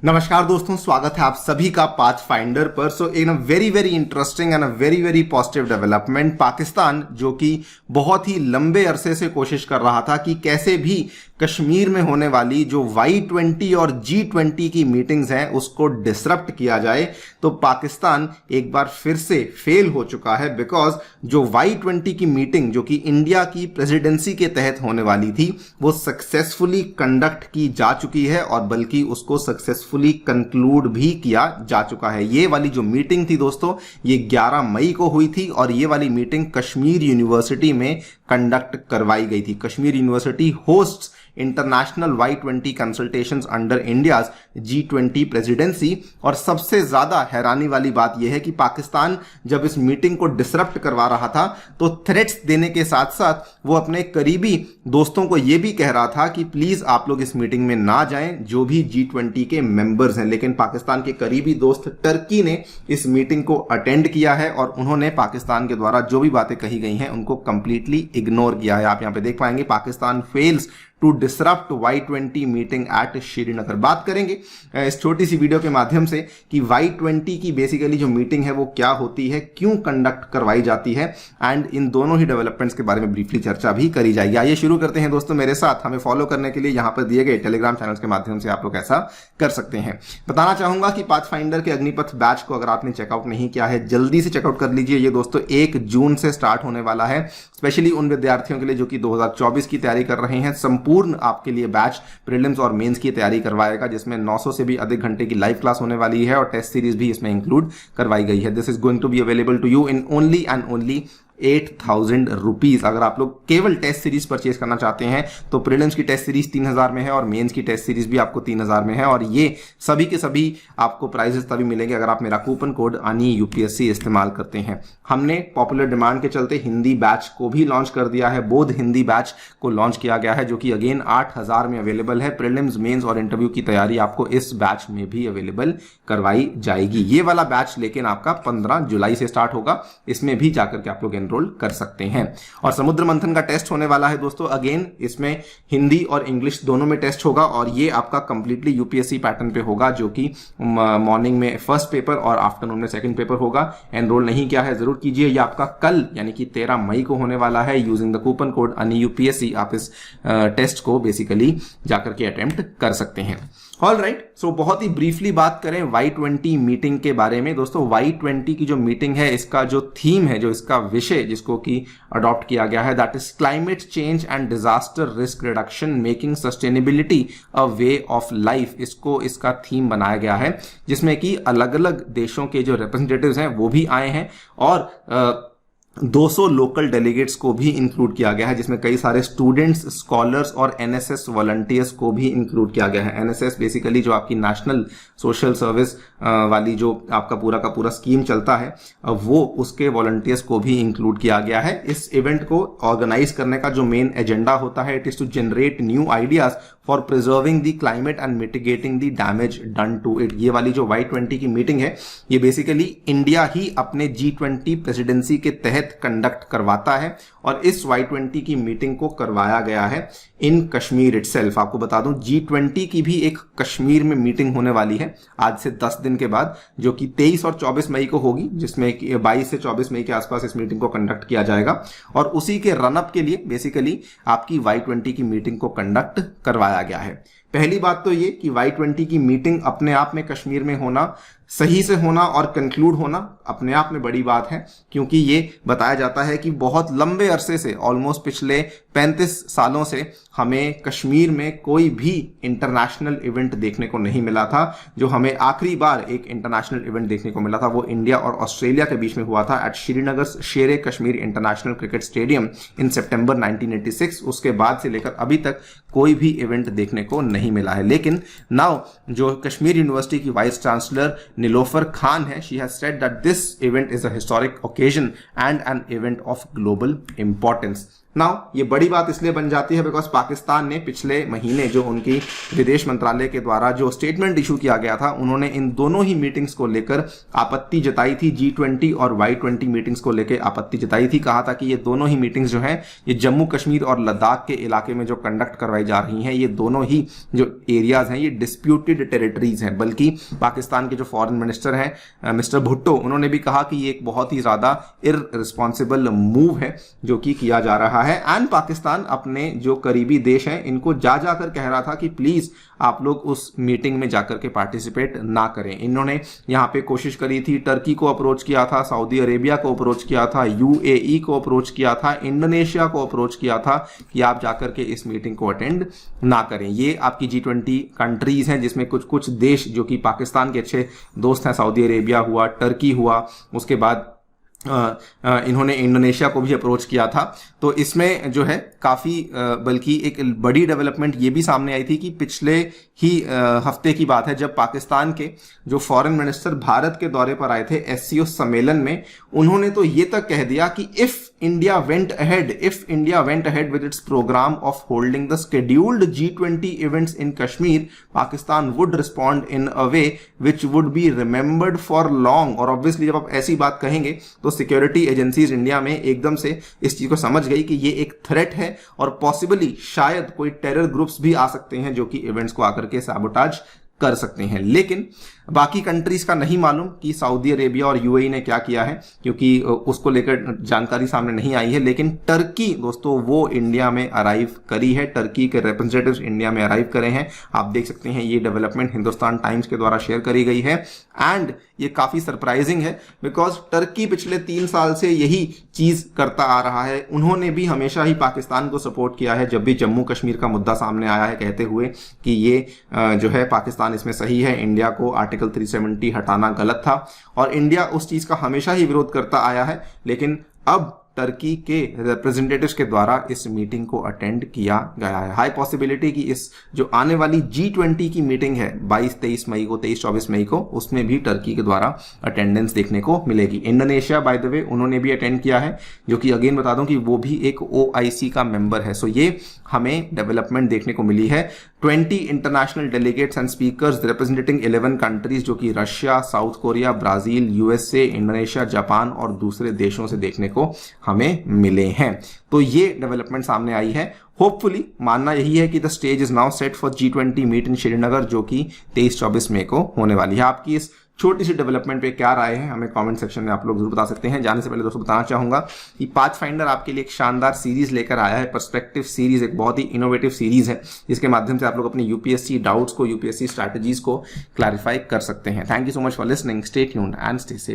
नमस्कार दोस्तों, स्वागत है आप सभी का पाथ फाइंडर पर। So in a very very interesting and a very very positive development, Pakistan जो कि बहुत ही लंबे अरसे से कोशिश कर रहा था कि कैसे भी कश्मीर में होने वाली जो Y20 और G20 की मीटिंग्स हैं उसको डिसरप्ट किया जाए, तो पाकिस्तान एक बार फिर से फेल हो चुका है। बिकॉज जो Y20 की मीटिंग जो कि इंडिया की प्रेसिडेंसी के तहत होने वाली थी वो सक्सेसफुली कंडक्ट की जा चुकी है और बल्कि उसको सक्सेसफुली कंक्लूड भी किया जा चुका है। ये वाली जो मीटिंग थी दोस्तों, ये 11 मई को हुई थी और ये वाली मीटिंग कश्मीर यूनिवर्सिटी में कंडक्ट करवाई गई थी। Kashmir university hosts international Y20 consultations under India's G20 presidency. और सबसे ज्यादा हैरानी वाली बात यह है कि पाकिस्तान जब इस मीटिंग को डिसरप्ट करवा रहा था तो थ्रेट्स देने के साथ साथ वो अपने करीबी दोस्तों को यह भी कह रहा था कि प्लीज आप लोग इस मीटिंग में ना जाएं, जो भी G20 के मेंबर्स हैं। लेकिन पाकिस्तान के करीबी दोस्त टर्की ने इस मीटिंग को अटेंड किया है और उन्होंने पाकिस्तान के द्वारा जो भी बातें कही गई हैं उनको कंप्लीटली इग्नोर किया है। आप यहां पे देख पाएंगे, Pakistan fails to disrupt Y20 meeting at Srinagar. बात करेंगे इस छोटी सी वीडियो के माध्यम से कि Y20 की बेसिकली जो मीटिंग है वो क्या होती है, क्यों कंडक्ट करवाई जाती है, एंड इन दोनों ही डेवलपमेंट्स के बारे में ब्रीफली चर्चा भी करी जाएगी। आइए शुरू करते हैं दोस्तों मेरे साथ। हमें फॉलो करने के लिए यहाँ पर दिए गए टेलीग्राम चैनल्स के माध्यम से आप लोग ऐसा कर सकते हैं। बताना चाहूंगा कि पाथफाइंडर के अग्निपथ बैच को अगर आपने चेकआउट नहीं किया है जल्दी से चेकआउट कर लीजिए। ये दोस्तों 1 जून से स्टार्ट होने वाला है, स्पेशली उन विद्यार्थियों के लिए जो कि 2024 की तैयारी कर रहे हैं। संपूर्ण आपके लिए बैच प्रीलिम्स और मेंस की तैयारी करवाएगा, जिसमें 900 से भी अधिक घंटे की लाइव क्लास होने वाली है और टेस्ट सीरीज भी इसमें इंक्लूड करवाई गई है। This is going to be available to you in only and only 8,000 rupees. अगर आप लोग केवल टेस्ट सीरीज परचेज करना चाहते हैं तो प्रीलिम्स की टेस्ट सीरीज 3,000 में है और मेंस की टेस्ट सीरीज भी आपको 3,000 में है। और ये सभी के सभी आपको प्राइजेस तभी मिलेंगे अगर आप मेरा कूपन कोड ANI UPSC इस्तेमाल करते हैं। हमने पॉपुलर डिमांड के चलते हिंदी बैच को भी लॉन्च कर दिया है। बोध हिंदी बैच को लॉन्च किया गया है जो कि अगेन 8,000 में अवेलेबल है। प्रीलिम्स, मेंस और इंटरव्यू की तैयारी आपको इस बैच में भी अवेलेबल करवाई जाएगी। ये वाला बैच लेकिन आपका 15 जुलाई से स्टार्ट होगा, इसमें भी जाकर के आप लोग एनरोल कर सकते हैं। और समुद्र मंथन का टेस्ट होने वाला है दोस्तों। अगेन इसमें हिंदी और इंग्लिश दोनों में टेस्ट होगा और ये आपका कंप्लीटली यूपीएससी पैटर्न पे होगा, जो कि मॉर्निंग में फर्स्ट पेपर और आफ्टरनून में सेकंड पेपर होगा। एनरोल नहीं किया है जरूर कीजिए। ये आपका कल यानी कि 13 मई को होने वाला है। Using the coupon code ANI UPSC आप इस टेस्ट को बेसिकली जाकर के अटेम्प्ट कर सकते हैं। ऑल राइट, सो बहुत ही ब्रीफली बात करें Y20 मीटिंग के बारे में दोस्तों। Y20 की जो मीटिंग है, इसका जो थीम है, जो इसका विषय जिसको कि अडॉप्ट किया गया है, that is climate change and disaster risk reduction making sustainability a way of life. इसको इसका थीम बनाया गया है, जिसमें कि अलग अलग देशों के जो रिप्रेजेंटेटिव्स हैं वो भी आए हैं और 200 लोकल डेलीगेट्स को भी इंक्लूड किया गया है, जिसमें कई सारे स्टूडेंट्स, स्कॉलर्स और एनएसएस वॉलंटियर्स को भी इंक्लूड किया गया है। एनएसएस बेसिकली जो आपकी नेशनल सोशल सर्विस वाली जो आपका पूरा का पूरा स्कीम चलता है, वो उसके वॉलंटियर्स को भी इंक्लूड किया गया है। इस इवेंट को ऑर्गेनाइज करने का जो मेन एजेंडा होता है, it is to generate new ideas for preserving the climate and mitigating the damage done to it. ये वाली जो Y20 की मीटिंग है, ये बेसिकली इंडिया ही अपने G20 प्रेसिडेंसी के तहत कंडक्ट करवाता है और इस Y20 की मीटिंग को करवाया गया है इन कश्मीर इटसेल्फ। आपको बता दूं, G20 की भी एक कश्मीर में मीटिंग होने वाली है आज से 10 दिन के बाद, जो कि 23 और 24 मई को होगी, जिसमें 22 से 24 मई के आसपास इस मीटिंग को कंडक्ट किया जाएगा। और उसी के रनअप के लिए बेसिकली आपकी Y20 की मीटिंग को कंडक्ट करवाया गया है। पहली बात तो ये कि Y20 की मीटिंग अपने आप में कश्मीर में होना, सही से होना और कंक्लूड होना अपने आप में बड़ी बात है, क्योंकि ये बताया जाता है कि बहुत लंबे अरसे से, ऑलमोस्ट पिछले 35 सालों से हमें कश्मीर में कोई भी इंटरनेशनल इवेंट देखने को नहीं मिला था। जो हमें आखिरी बार एक इंटरनेशनल इवेंट देखने को मिला था वो इंडिया और ऑस्ट्रेलिया के बीच में हुआ था at Srinagar Sher Kashmir international cricket stadium in September 1986। उसके बाद से लेकर अभी तक कोई भी इवेंट देखने को नहीं मिला है। लेकिन नाउ जो कश्मीर यूनिवर्सिटी की वाइस चांसलर निलोफर खान है, she has said that this event is a historic occasion and an event of global importance. Now ये बड़ी बात इसलिए बन जाती है बिकॉज पाकिस्तान ने पिछले महीने जो उनकी विदेश मंत्रालय के द्वारा जो स्टेटमेंट इशू किया गया था, उन्होंने इन दोनों ही मीटिंग्स को लेकर आपत्ति जताई थी। G20 और Y20 मीटिंग्स को लेकर आपत्ति जताई थी। कहा था कि ये दोनों ही मीटिंग्स जो हैं ये जम्मू कश्मीर और लद्दाख के इलाके में जो कंडक्ट करवाई जा रही हैं, ये दोनों ही जो एरियाज हैं ये डिस्प्यूटेड टेरिटरीज हैं। बल्कि पाकिस्तान के जो फॉरेन मिनिस्टर हैं मिस्टर भुट्टो, उन्होंने भी कहा कि ये एक बहुत ही ज्यादा इररिस्पॉन्सिबल मूव है जो कि किया जा रहा है। एंड पाकिस्तान अपने जो करीबी देश हैं इनको जा जाकर कह रहा था कि प्लीज आप लोग उस मीटिंग में जाकर के पार्टिसिपेट ना करें। इन्होंने यहां पे कोशिश करी थी, टर्की को अप्रोच किया था, सऊदी अरेबिया को अप्रोच किया था, UAE को अप्रोच किया था, इंडोनेशिया को अप्रोच किया था कि आप जाकर के इस मीटिंग को अटेंड ना करें। ये आपकी G20 कंट्रीज हैं जिसमें कुछ कुछ देश जो कि पाकिस्तान के अच्छे दोस्त हैं, सऊदी अरेबिया हुआ, टर्की हुआ, उसके बाद इन्होंने इंडोनेशिया को भी अप्रोच किया था। तो इसमें जो है काफी बल्कि एक बड़ी डेवलपमेंट ये भी सामने आई थी कि पिछले ही हफ्ते की बात है जब पाकिस्तान के जो फॉरेन मिनिस्टर भारत के दौरे पर आए थे SCO सम्मेलन में, उन्होंने तो ये तक कह दिया कि if India went ahead with its programme of holding the scheduled G20 events in Kashmir, Pakistan would respond in a way which would be remembered for long. और ऑब्वियसली जब आप ऐसी बात कहेंगे तो सिक्योरिटी एजेंसीज इंडिया में एकदम से इस चीज को समझ गई कि ये एक थ्रेट है और पॉसिबली शायद कोई टेरर ग्रुप्स भी आ सकते हैं जो कि इवेंट्स को आकर के सैबोटाज कर सकते हैं। लेकिन बाकी कंट्रीज का नहीं मालूम कि सऊदी अरेबिया और UAE ने क्या किया है, क्योंकि उसको लेकर जानकारी सामने नहीं आई है। लेकिन टर्की दोस्तों वो इंडिया में अराइव करी है, टर्की के रिप्रेजेंटेटिव्स इंडिया में अराइव करे हैं। आप देख सकते हैं ये डेवलपमेंट हिंदुस्तान टाइम्स के द्वारा शेयर करी गई है। एंड ये काफी सरप्राइजिंग है बिकॉज टर्की पिछले 3 साल से यही चीज करता आ रहा है। उन्होंने भी हमेशा ही पाकिस्तान को सपोर्ट किया है जब भी जम्मू कश्मीर का मुद्दा सामने आया है, कहते हुए कि ये जो है पाकिस्तान इसमें सही है, इंडिया को आर्टिकल 370 हटाना गलत था। और इंडिया उस चीज का हमेशा ही विरोध करता आया है। लेकिन अब टर्की के रिप्रेजेंटेटिव्स के द्वारा इस मीटिंग को अटेंड किया गया है। हाई पॉसिबिलिटी कि इस जो आने वाली G20 की मीटिंग है 22-23 मई को, 23-24 मई को, उसमें भी टर्की के द्वारा अटेंडेंस देखने को मिलेगी। इंडोनेशिया बाय द वे उन्होंने भी अटेंड किया है, जो कि अगेन बता दूं कि वो भी एक OIC का मेंबर है। सो ये हमें डेवलपमेंट देखने को मिली है। 20 international delegates and speakers representing 11 countries जो कि Russia, south Korea, Brazil, USA, Indonesia, Japan और दूसरे देशों से देखने को हमें मिले हैं। तो ये डेवलपमेंट सामने आई है। होपफुली मानना यही है कि the stage is now set for G20 meet in Srinagar, जो कि 23-24 मई को होने वाली है। आपकी इस छोटी सी डेवलपमेंट पे क्या राय है हमें कमेंट सेक्शन में आप लोग जरूर बता सकते हैं। जाने से पहले दोस्तों बताना चाहूंगा कि पाथफाइंडर आपके लिए एक शानदार सीरीज लेकर आया है। पर्सपेक्टिव सीरीज एक बहुत ही इनोवेटिव सीरीज है जिसके माध्यम से आप लोग अपनी UPSC डाउट्स को, UPSC स्ट्रैटेजीज को क्लैरिफाई कर सकते हैं। Thank you so much for listening. Stay tuned and stay safe.